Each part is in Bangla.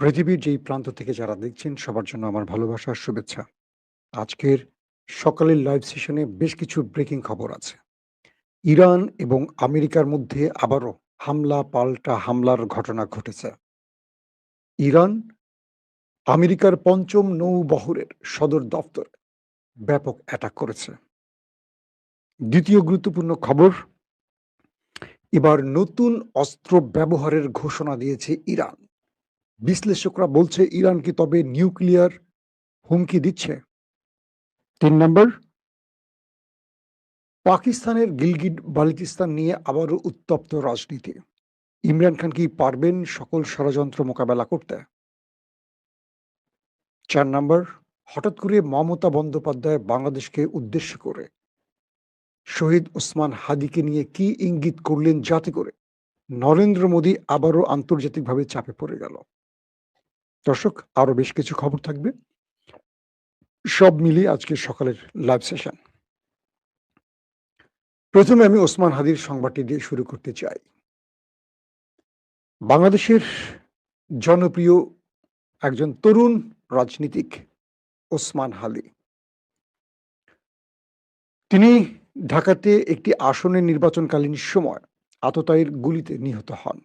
পৃথিবীর যেই প্রান্ত থেকে যারা দেখছেন সবার জন্য আমার ভালোবাসা আর শুভেচ্ছা। আজকের সকালের লাইভ সেশনে বেশ কিছু ব্রেকিং খবর আছে। ইরান এবং আমেরিকার মধ্যে আবারও হামলা পাল্টা হামলার ঘটনা ঘটেছে। ইরান আমেরিকার ৫ম নৌবহরের সদর দফতরে ব্যাপক অ্যাটাক করেছে। দ্বিতীয় গুরুত্বপূর্ণ খবর, এবার নতুন অস্ত্র ব্যবহারের ঘোষণা দিয়েছে ইরান। বিশ্লেষকরা বলছে ইরান কি তবে নিউক্লিয়ার হুমকি দিচ্ছে? ৩ নম্বর, পাকিস্তানের গিলগিট বালতিস্তান নিয়ে আবারও উত্তপ্ত রাজনীতি। ইমরান খান কি পারবেন সকল ষড়যন্ত্র মোকাবেলা করতে? ৪ নম্বর, হঠাৎ করে মমতা বন্দ্যোপাধ্যায় বাংলাদেশকে উদ্দেশ্য করে শহীদ ওসমান হাদিকে নিয়ে কি ইঙ্গিত করলেন যাতে করে নরেন্দ্র মোদী আবারও আন্তর্জাতিকভাবে চাপে পড়ে গেল? দর্শক, আরো বেশ কিছু খবর থাকবে, সব মিলিয়ে আজকের সকালের লাইভ সেশন। প্রথমে আমি ওসমান হাদির সংবাদটি দিয়ে শুরু করতে চাই। বাংলাদেশের জনপ্রিয় একজন তরুণ রাজনীতিক ওসমান হাদি, তিনি ঢাকাতে একটি আসনে নির্বাচনকালীন সময় আততায়ীর গুলিতে নিহত হন।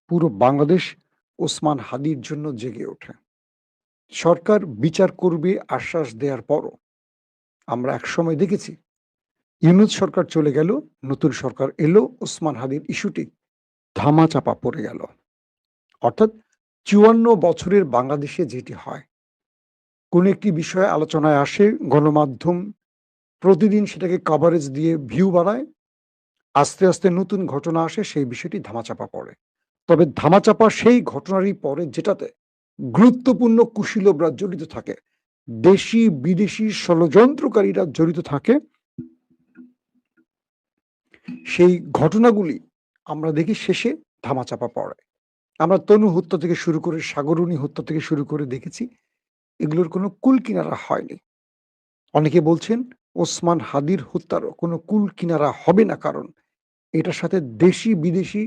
পুরো বাংলাদেশ ওসমান হাদির জন্য জেগে ওঠে। সরকার বিচার করবে আশ্বাস দেওয়ার পরও আমরা একসময় দেখেছি ইউনূস সরকার চলে গেল, নতুন সরকার এলো, ওসমান হাদির ইস্যুটি ধামাচাপা পড়ে গেল। অর্থাৎ ৫৪ বছরের বাংলাদেশে যেটি হয়, কোন একটি বিষয়ে আলোচনায় আসে, গণমাধ্যম প্রতিদিন সেটাকে কভারেজ দিয়ে ভিউ বাড়ায়, আস্তে আস্তে নতুন ঘটনা আসে, সেই বিষয়টি ধামাচাপা পড়ে। তবে ধামাচাপা সেই ঘটনারই পরে যেটাতে গুরুত্বপূর্ণ কুশীলবরা জড়িত থাকে, দেশি বিদেশি ষড়যন্ত্রকারীরা জড়িত থাকে, সেই ঘটনাগুলি আমরা দেখি শেষে ধামাচাপা পড়ে। আমরা তনু হত্যা থেকে শুরু করে সাগরুণী হত্যা থেকে শুরু করে দেখেছি এগুলোর কোনো কুল কিনারা হয়নি। অনেকে বলছেন ওসমান হাদির হত্যারও কোনো কুল কিনারা হবে না, কারণ এটার সাথে দেশি বিদেশি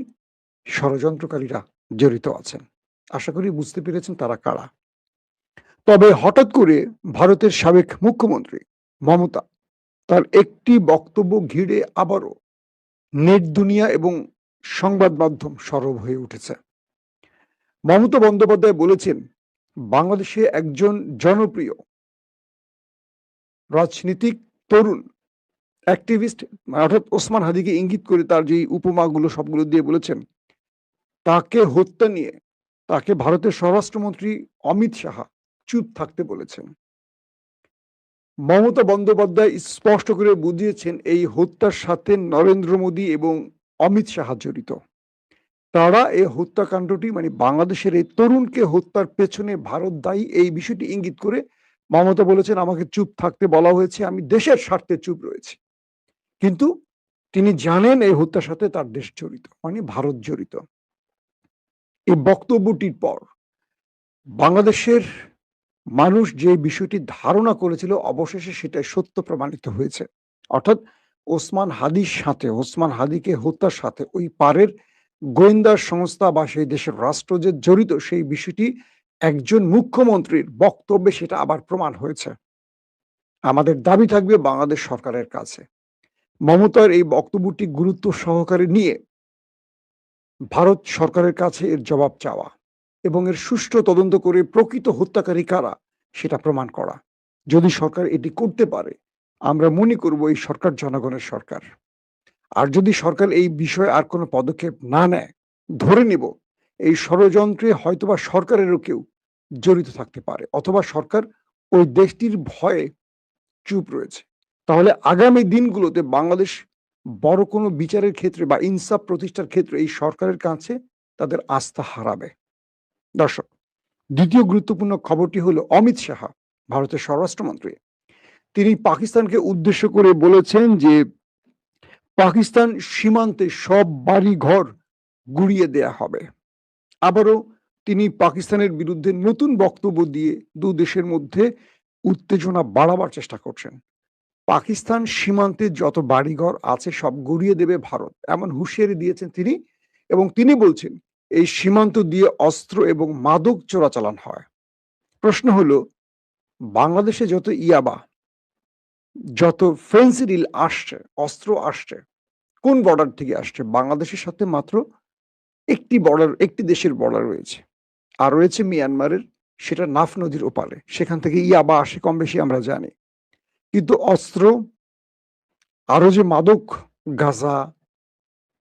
ষড়যন্ত্রকারীরা জড়িত আছেন। আশা করি বুঝতে পেরেছেন তারা কারা। তবে হঠাৎ করে ভারতের সাবেক মুখ্যমন্ত্রী মমতা তার একটি বক্তব্য ঘিরে আবারও নেট দুনিয়া এবং সংবাদ মাধ্যম সরব হয়ে উঠেছে। মমতা বন্দ্যোপাধ্যায় বলেছেন, বাংলাদেশে একজন জনপ্রিয় রাজনীতিক তরুণ অ্যাক্টিভিস্ট, অর্থাৎ ওসমান হাদিকে ইঙ্গিত করে তার যে উপমাগুলো সবগুলো দিয়ে বলেছেন, তাকে হত্যা নিয়ে তাকে ভারতের স্বরাষ্ট্রমন্ত্রী অমিত শাহ চুপ থাকতে বলেছেন। মমতা বন্দ্যোপাধ্যায় স্পষ্ট করে বুঝিয়েছেন এই হত্যার সাথে নরেন্দ্র মোদী এবং অমিত শাহ জড়িত। তারা এই হত্যাকাণ্ডটি, মানে বাংলাদেশের এই তরুণকে হত্যার পেছনে ভারত দায়ী, এই বিষয়টি ইঙ্গিত করে মমতা বলেছেন, আমাকে চুপ থাকতে বলা হয়েছে, আমি দেশের স্বার্থে চুপ রয়েছি। কিন্তু তিনি জানেন এই হত্যার সাথে তার দেশ জড়িত, মানে ভারত জড়িত। এই বক্তব্যটির পর বাংলাদেশের মানুষ যে বিষয়টি ধারণা করেছিল, অবশেষে সেটাই সত্য প্রমাণিত হয়েছে। অর্থাৎ ওসমান হাদিকে হত্যার সাথে ওই পারের গোয়েন্দা সংস্থা বা সেই দেশের রাষ্ট্র যে জড়িত, সেই বিষয়টি একজন মুখ্যমন্ত্রীর বক্তব্যে সেটা আবার প্রমাণ হয়েছে। আমাদের দাবি থাকবে বাংলাদেশ সরকারের কাছে মমতার এই বক্তব্যটি গুরুত্ব সহকারে নিয়ে ভারত সরকারের কাছে এর জবাব চাওয়া এবং এর সুষ্ঠু তদন্ত করে প্রকৃত হত্যাকারী কারা সেটা প্রমাণ করা। যদি সরকার এটি করতে পারে, আমরা মনে করব এই সরকার জনগণের সরকার। আর যদি সরকার এই বিষয়ে আর কোনো পদক্ষেপ না নেয়, ধরে নিব এই ষড়যন্ত্রে হয়তোবা সরকারেরও কেউ জড়িত থাকতে পারে, অথবা সরকার ওই দেশটির ভয়ে চুপ রয়েছে। তাহলে আগামী দিনগুলোতে বাংলাদেশ বড় কোনো বিচারের ক্ষেত্রে বা ইনসাফ প্রতিষ্ঠার ক্ষেত্রে এই সরকারের কাছে তাদের আস্থা হারাবে। দর্শক, দ্বিতীয় গুরুত্বপূর্ণ খবরটি হলো অমিত শাহ, ভারতের স্বরাষ্ট্রমন্ত্রী, তিনি পাকিস্তানকে উদ্দেশ্য করে বলেছেন যে পাকিস্তান সীমান্তে সব বাড়ি ঘর গুড়িয়ে দেয়া হবে। আবারও তিনি পাকিস্তানের বিরুদ্ধে নতুন বক্তব্য দিয়ে দু দেশের মধ্যে উত্তেজনা বাড়াবার চেষ্টা করছেন। পাকিস্তান সীমান্তে যত বাড়িঘর আছে সব গুড়িয়ে দেবে ভারত, এমন হুঁশিয়ারি দিয়েছেন তিনি। এবং তিনি বলছেন এই সীমান্ত দিয়ে অস্ত্র এবং মাদক চোরাচালান হয়। প্রশ্ন হলো, বাংলাদেশে যত ইয়াবা, যত ফেন্সিডিল আসছে, অস্ত্র আসছে, কোন বর্ডার থেকে আসছে? বাংলাদেশের সাথে মাত্র একটি দেশের বর্ডার রয়েছে, আর রয়েছে মিয়ানমারের, সেটা নাফ নদীর ওপারে। সেখান থেকে ইয়াবা আসে কম বেশি আমরা জানি। কিন্তু অস্ত্র, আরো যে মাদক, গাঁজা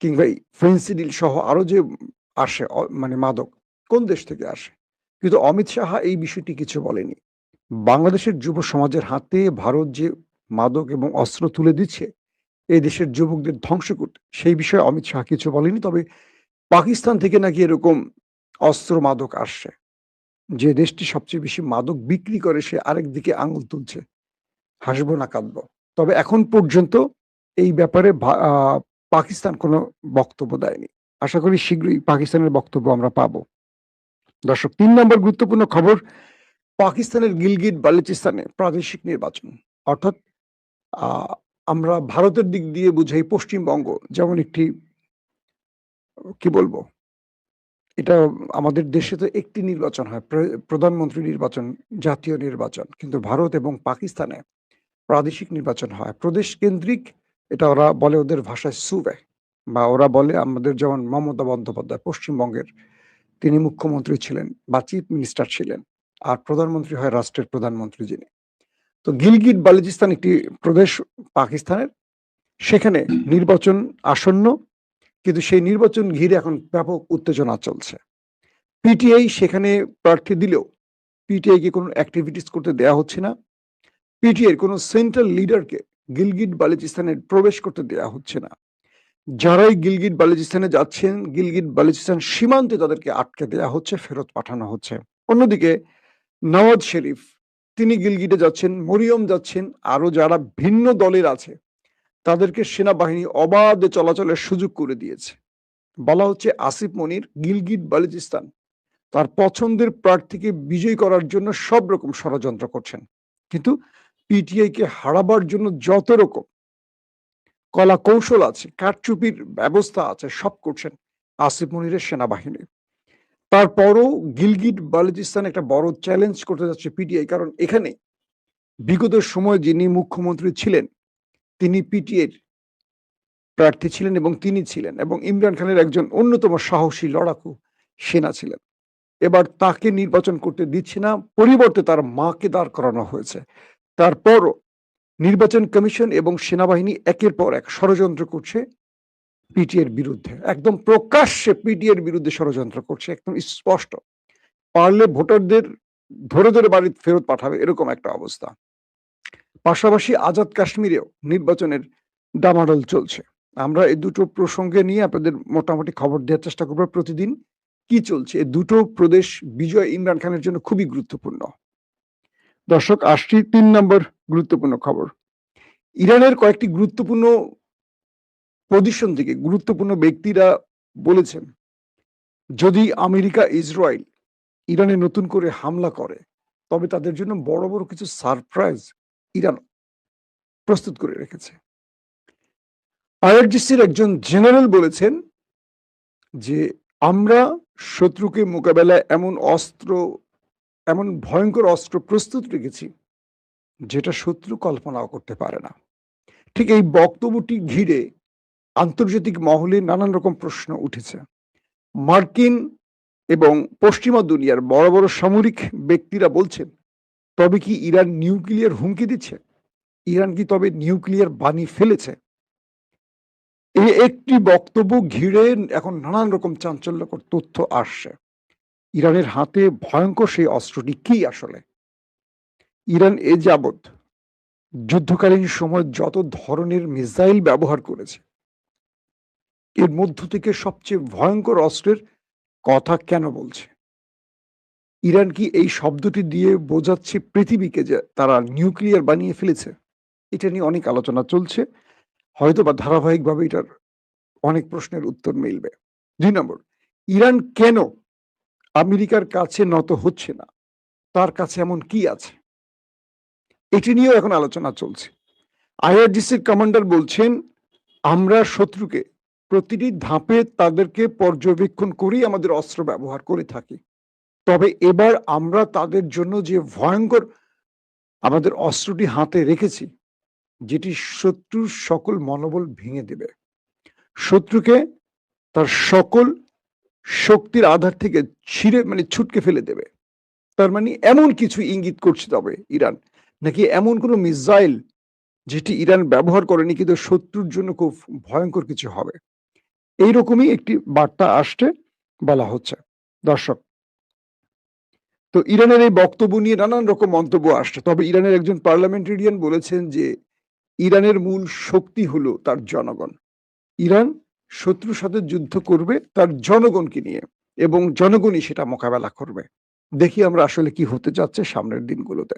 কিংবা এই ফেন্সিডিল সহ আরো যে আসে মানে মাদক, কোন দেশ থেকে আসে? কিন্তু অমিত সাহা এই বিষয়টি কিছু বলেনি। বাংলাদেশের যুব সমাজের হাতে ভারত যে মাদক এবং অস্ত্র তুলে দিচ্ছে এই দেশের যুবকদের ধ্বংস করতে, সেই বিষয়ে অমিত শাহ কিছু বলেনি। তবে পাকিস্তান থেকে নাকি এরকম অস্ত্র মাদক আসছে, যে দেশটি সবচেয়ে বেশি মাদক বিক্রি করে সে আরেক দিকে আঙুল তুলছে। হাসবো না কাঁদবো? তবে এখন পর্যন্ত এই ব্যাপারে পাকিস্তান কোনো বক্তব্য দেয়নি। আশা করি শীঘ্রই পাকিস্তানের বক্তব্য আমরা পাবো। দর্শক, ৩ নম্বর গুরুত্বপূর্ণ খবর, পাকিস্তানের গিলগিট বালুচিস্তানে প্রাদেশিক নির্বাচন। অর্থাৎ আমরা ভারতের দিক দিয়ে বুঝাই পশ্চিমবঙ্গ যেমন একটি, কি বলবো, এটা আমাদের দেশে তো একটি নির্বাচন হয়, প্রধানমন্ত্রী নির্বাচন, জাতীয় নির্বাচন। কিন্তু ভারত এবং পাকিস্তানে প্রাদেশিক নির্বাচন হয়, প্রদেশ কেন্দ্রিক। এটা ওরা বলে ওদের ভাষায় সুবে, বা ওরা বলে আমাদের যেমন মমতা বন্দ্যোপাধ্যায় পশ্চিমবঙ্গের, তিনি মুখ্যমন্ত্রী ছিলেন বা চিফ মিনিস্টার ছিলেন, আর প্রধানমন্ত্রী হয় রাষ্ট্রের প্রধানমন্ত্রী যিনি। তো গিলগিট বালুচিস্তান একটি প্রদেশ পাকিস্তানের, সেখানে নির্বাচন আসন্ন, কিন্তু সেই নির্বাচন ঘিরে এখন ব্যাপক উত্তেজনা চলছে। পিটিআই সেখানে প্রার্থী দিলেও পিটিআই কে কোনো অ্যাক্টিভিটিস করতে দেয়া হচ্ছে না। পিটিআই এর কোনো সেন্ট্রাল লিডারকে গিলগিট বালুচিস্তানে প্রবেশ করতে দেয়া হচ্ছে না। যারাই গিলগিট বালুচিস্তানে যাচ্ছেন, গিলগিট বালুচিস্তান সীমান্তে তাদেরকে আটকে দেয়া হচ্ছে, ফেরত পাঠানো হচ্ছে। অন্যদিকে নওয়াজ শরীফ, তিনি গিলগিটে যাচ্ছেন, মরিয়ম যাচ্ছেন, আরো যারা ভিন্ন দলের আছে তাদেরকে সেনাবাহিনী অবাধে চলাচলের সুযোগ করে দিয়েছে। বলা হচ্ছে আসিফ মনির গিলগিট বালুচিস্তান তার পছন্দের প্রার্থীকে বিজয়ী করার জন্য সব রকম ষড়যন্ত্র করছেন, কিন্তু পিটিআই কে হারাবার জন্য যত রকম কলা কৌশল আছে, কারচুপির ব্যবস্থা আছে, সব করছেন আসিফ মনিরের সেনাবাহিনী। তারপরও গিলগিট বালুচিস্তান একটা বড় চ্যালেঞ্জ করতে যাচ্ছে পিটিআই, কারণ এখানে বিগত সময় যিনি মুখ্যমন্ত্রী ছিলেন তিনি পিটিআইর প্রার্থী ছিলেন এবং তিনি ছিলেন, এবং ইমরান খানের একজন অন্যতম সাহসী লড়াকু সেনা ছিলেন। এবার তাকে নির্বাচন করতে দিচ্ছে না, পরিবর্তে তার মাকে দাঁড় করানো হয়েছে। তারপরও নির্বাচন কমিশন এবং সেনাবাহিনী একের পর এক ষড়যন্ত্র করছে পিটিআইর বিরুদ্ধে, একদম প্রকাশ্যে পিটিআইর বিরুদ্ধে ষড়যন্ত্র করছে, একদম স্পষ্ট। পারলে ভোটারদের ধরে ধরে বাড়ি ফেরত পাঠাবে, এরকম একটা অবস্থা। পাশাপাশি আজাদ কাশ্মীরেও নির্বাচনের ডামাডোল চলছে। আমরা এই দুটো প্রসঙ্গে নিয়ে আপনাদের মোটামুটি খবর দেওয়ার চেষ্টা করবো প্রতিদিন। কি চলছে এই দুটো প্রদেশ, বিজয় ইমরান খানের জন্য খুবই গুরুত্বপূর্ণ। দর্শক, আসছি ৩ নম্বর গুরুত্বপূর্ণ খবর। ইরানের কয়েকটি গুরুত্বপূর্ণ পজিশন থেকে গুরুত্বপূর্ণ ব্যক্তিরা বলেছেন, যদি আমেরিকা ইসরায়েল ইরানে নতুন করে হামলা করে তবে তাদের জন্য বড় বড় কিছু সারপ্রাইজ ইরান প্রস্তুত করে রেখেছে। আইআরজিসির একজন জেনারেল বলেছেন যে আমরা শত্রুকে মোকাবেলায় এমন ভয়ঙ্কর অস্ত্র প্রস্তুত রেখেছি যেটা শত্রু কল্পনাও করতে পারে না। ঠিক এই বক্তব্যটি ঘিরে আন্তর্জাতিক মহলে নানান রকম প্রশ্ন উঠেছে। মার্কিন এবং পশ্চিমা দুনিয়ার বড় বড় সামরিক ব্যক্তিরা বলছেন, তবে কি ইরান নিউক্লিয়ার হুমকি দিচ্ছে? ইরান কি তবে নিউক্লিয়ার বানিয়ে ফেলেছে? এই একটি বক্তব্য ঘিরে এখন নানান রকম চাঞ্চল্যকর তথ্য আসছে। ইরানের হাতে ভয়ঙ্কর সেই অস্ত্রটি কি আসলে? ইরান এ যাবৎ যুদ্ধকালীন সময় যত ধরনের মিসাইল ব্যবহার করেছে, এর মধ্য থেকে সবচেয়ে ভয়ঙ্কর অস্ত্রের কথা কেন বলছে? ইরান কি এই শব্দটি দিয়ে বোঝাচ্ছে পৃথিবীকে যে তারা নিউক্লিয়ার বানিয়ে ফেলেছে? এটা নিয়ে অনেক আলোচনা চলছে, হয়তো বা ধারাবাহিকভাবে এটার অনেক প্রশ্নের উত্তর মিলবে। ২ নম্বর, ইরান কেন আমেরিকার কাছে নত হচ্ছে না? তার কাছে এমন কি আছে? এটি নিয়েও এখন আলোচনা চলছে। আইআরজিসির কমান্ডার বলছেন, আমরা শত্রুকে প্রতিটি ধাপে তাদেরকে পর্যবেক্ষণ করেই আমাদের অস্ত্র ব্যবহার করে থাকি। তবে এবার আমরা তাদের জন্য যে ভয়ঙ্কর আমাদের অস্ত্রটি হাতে রেখেছি, যেটি শত্রুর সকল মনোবল ভেঙে দেবে। শত্রুকে তার সকল শক্তির আধার থেকে ছিঁড়ে ছুটকে ফেলে দেবে। তার মানে এমন কিছু ইঙ্গিত করছে তবে ইরান, নাকি এমন কোনো মিসাইল যেটি ইরান ব্যবহার করেনি কিন্তু শত্রুর জন্য খুব ভয়ঙ্কর কিছু হবে। এইরকমই একটি বার্তা আসছে বলা হচ্ছে। দর্শক, তো ইরানের এই বক্তব্য নিয়ে নানান রকম মন্তব্য আসছে। তবে ইরানের একজন পার্লামেন্টেরিয়ান বলেছেন যে ইরানের মূল শক্তি হলো তার জনগণ। ইরান শত্রুর সাথে যুদ্ধ করবে তার জনগণকে নিয়ে এবং জনগণই সেটা মোকাবেলা করবে। দেখি আমরা আসলে কি হতে যাচ্ছে সামনের দিনগুলোতে।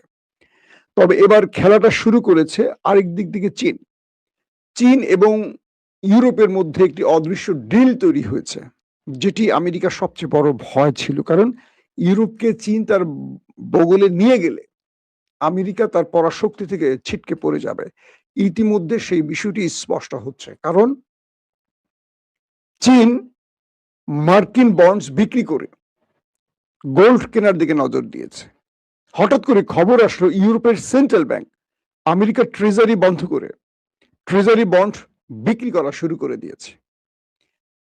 তবে এবার খেলাটা শুরু করেছে আরেক দিক থেকে চীন। চীন এবং ইউরোপের মধ্যে একটি অদৃশ্য ডিল তৈরি হয়েছে, যেটি আমেরিকার সবচেয়ে বড় ভয় ছিল। কারণ ইউরোপকে চীন তার বগলে নিয়ে গেলে আমেরিকা তার পরাশক্তি থেকে ছিটকে পড়ে যাবে। ইতিমধ্যে সেই বিষয়টি স্পষ্ট হচ্ছে, কারণ চীন মার্কিন বন্ডস বিক্রি করে গোল্ড কেনার দিকে নজর দিয়েছে। হঠাৎ করে খবর আসলো ইউরোপের সেন্ট্রাল ব্যাংক আমেরিকার ট্রেজারি বন্ধ করে ট্রেজারি বন্ড বিক্রি করা শুরু করে দিয়েছে।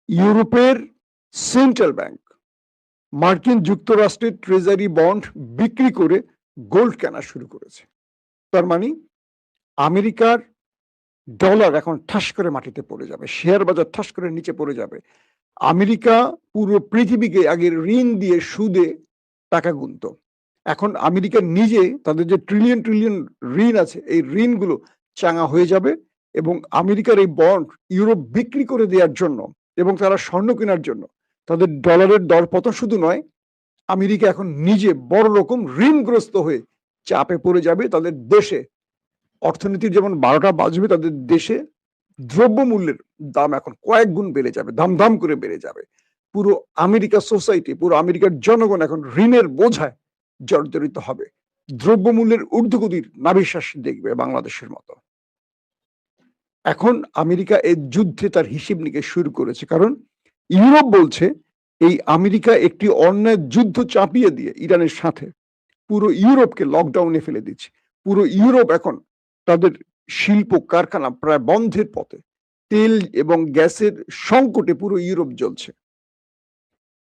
ইউরোপের সেন্ট্রাল ব্যাংক মার্কিন যুক্তরাষ্ট্রের ট্রেজারি বন্ড বিক্রি করে গোল্ড কেনা শুরু করেছে। তার মানে আমেরিকার ডলার এখন ঠাস করে মাটিতে পড়ে যাবে, শেয়ার বাজার ঠাস করে নিচে পড়ে যাবে। আমেরিকা পুরো পৃথিবীকে আগে ঋণ দিয়ে সুদে টাকা গুনত। এখন আমেরিকা নিজে তাদের যে ট্রিলিয়ন ট্রিলিয়ন ঋণ আছে, এই ঋণগুলো চাঙা হয়ে যাবে এবং আমেরিকার এই বন্ড ইউরোপ বিক্রি করে দেওয়ার জন্য এবং তারা স্বর্ণ কেনার জন্য তাদের ডলারের দরপতন শুধু নয়, আমেরিকা এখন নিজে বড় রকম ঋণগ্রস্ত হয়ে চাপে পড়ে যাবে। তাদের দেশে অর্থনীতির যেমন 12টা বাজবে, তাদের দেশে দ্রব্যমূল্যের দাম এখন কয়েক গুণ বেড়ে যাবে, দাম দাম করে বেড়ে যাবে। পুরো আমেরিকা সোসাইটি, পুরো আমেরিকার জনগণ এখন ঋণের বোঝায় জর্জরিত হবে। দ্রব্যমূল্যের ঊর্ধ্বগতির নাভিশ্বাস দেখবে বাংলাদেশের মতো। এখন আমেরিকা এই যুদ্ধে তার হিসেব নিকেশ শুরু করেছে, কারণ ইউরোপ বলছে এই আমেরিকা একটি অন্যায় যুদ্ধ চাপিয়ে দিয়ে ইরানের সাথে পুরো ইউরোপকে লকডাউনে ফেলে দিচ্ছে। পুরো ইউরোপ এখন তাদের শিল্প কারখানা প্রায় বন্ধের পথে। তেল এবং গ্যাসের সংকটে পুরো ইউরোপ জ্বলছে।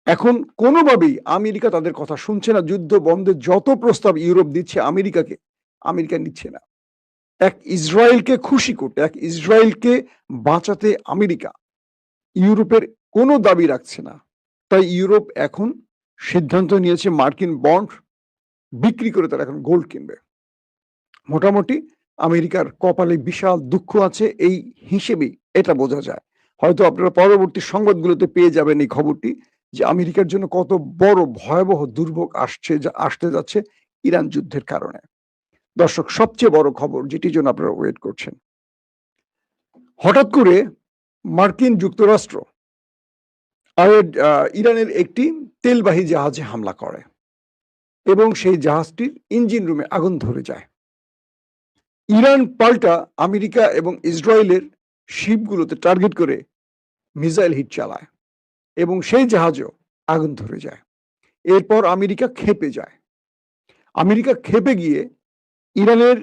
এখন কোনোভাবেই আমেরিকা তাদের কথা শুনছে না। যুদ্ধ বন্ধের যত প্রস্তাব ইউরোপ দিচ্ছে আমেরিকাকে, আমেরিকা নিচ্ছে না। এক ইসরায়েলকে খুশি করতে, এক ইসরায়েলকে বাঁচাতে আমেরিকা ইউরোপের কোনো দাবি রাখছে না। তাই ইউরোপ এখন সিদ্ধান্ত নিয়েছে মার্কিন বন্ড বিক্রি করে তারা এখন গোল্ড কিনবে। মোটামুটি আমেরিকার কপালে বিশাল দুঃখ আছে, এই হিসেবেই এটা বোঝা যায়। হয়তো আপনারা পরবর্তী সংবাদগুলোতে পেয়ে যাবেন এই খবরটি, যে আমেরিকার জন্য কত বড় ভয়াবহ দুর্ভোগ আসতে যাচ্ছে ইরান যুদ্ধের কারণে। দর্শক, সবচেয়ে বড় খবর যেটির জন্য আপনারা ওয়েট করছেন, হঠাৎ করে মার্কিন যুক্তরাষ্ট্র ইরানের একটি তেলবাহী জাহাজে হামলা করে এবং সেই জাহাজটির ইঞ্জিন রুমে আগুন ধরে যায়। ইরান পাল্টা আমেরিকা এবং ইসরায়েলের শিপগুলোতে টার্গেট করে মিসাইল হিট চালায় এবং সেই জাহাজও আগুন ধরে যায়। এরপর আমেরিকা ক্ষেপে যায়। আমেরিকা ক্ষেপে গিয়ে ইরানের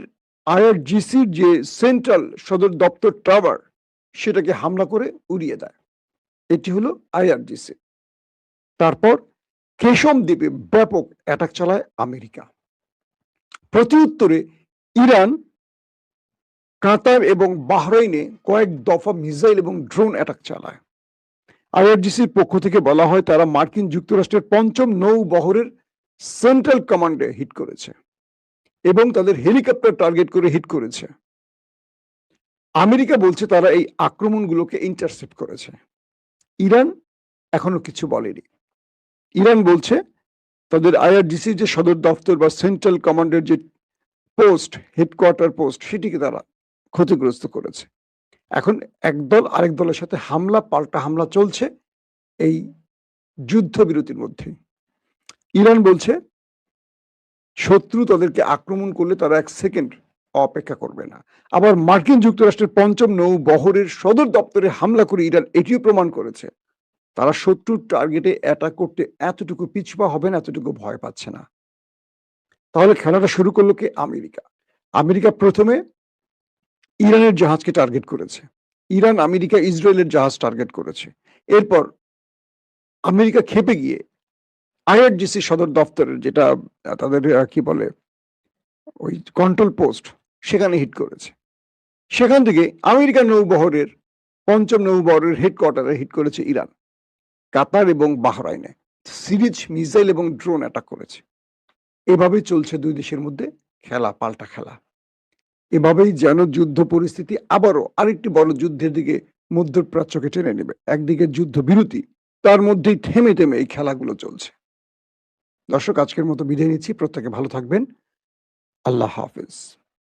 আইআরজিসির যে সেন্ট্রাল সদর দপ্তর টাওয়ার, সেটাকে হামলা করে উড়িয়ে দেয়। এটি হলো আইআরজিসি। তারপর কেশম দ্বীপে ব্যাপক অ্যাটাক চালায় আমেরিকা। প্রতিউত্তরে ইরান কাতার এবং বাহরাইনে কয়েক দফা মিসাইল এবং ড্রোন অ্যাটাক চালায়। আইআরজিসির পক্ষ থেকে বলা হয় তারা মার্কিন যুক্তরাষ্ট্রের ৫ম নৌবহরের সেন্ট্রাল কমান্ডে হিট করেছে এবং তাদের হেলিকপ্টার টার্গেট করে হিট করেছে। আমেরিকা বলছে তারা এই আক্রমণগুলোকে ইন্টারসেপ্ট করেছে। ইরান এখনো কিছু বলেনি। ইরান বলছে তাদের আইআরজিসির যে সদর দপ্তর বা সেন্ট্রাল কমান্ডের যে পোস্ট, হেডকোয়ার্টার পোস্ট, সেটিকে তারা ক্ষতিগ্রস্ত করেছে। এখন একদল আরেক দলের সাথে হামলা পাল্টা হামলা চলছে এই যুদ্ধবিরতির মধ্যে। ইরান বলছে শত্রু তাদেরকে আক্রমণ করলে তারা 1 সেকেন্ড অপেক্ষা করবে না। আবার মার্কিন যুক্তরাষ্ট্রের ৫ম নৌবহরের সদর দপ্তরে হামলা করে ইরান এটিও প্রমাণ করেছে তারা শত্রুর টার্গেটে অ্যাটাক করতে এতটুকু পিছপা হবে না, এতটুকু ভয় পাচ্ছে না। তাহলে খেলাটা শুরু করলো কে? আমেরিকা। আমেরিকা ১ম এ ইরানের জাহাজকে টার্গেট করেছে। ইরান, আমেরিকা, ইসরায়েলের জাহাজ টার্গেট করেছে। এরপর আমেরিকা ক্ষেপে গিয়ে আইআরজিসি সদর দফতরের যেটা তাদের কি বলে ওই কন্ট্রোল পোস্ট সেখানে হিট করেছে। সেখান থেকে আমেরিকান নৌবহরের ৫ম নৌবহরের হেডকোয়ার্টারে হিট করেছে ইরান। কাতার এবং বাহরাইনে সিরিজ মিসাইল এবং ড্রোন অ্যাটাক করেছে। এভাবেই চলছে ২ দেশের মধ্যে খেলা, পাল্টা খেলা। এভাবেই যেন যুদ্ধ পরিস্থিতি আবারও আরেকটি বড় যুদ্ধের দিকে মধ্যপ্রাচ্যকে টেনে নেবে। একদিকে যুদ্ধবিরতি, তার মধ্যেই থেমে, থেমে এই খেলাগুলো চলছে। দর্শক, আজকের মতো বিদায় নিচ্ছি। প্রত্যেকে ভালো থাকবেন। আল্লাহ হাফেজ।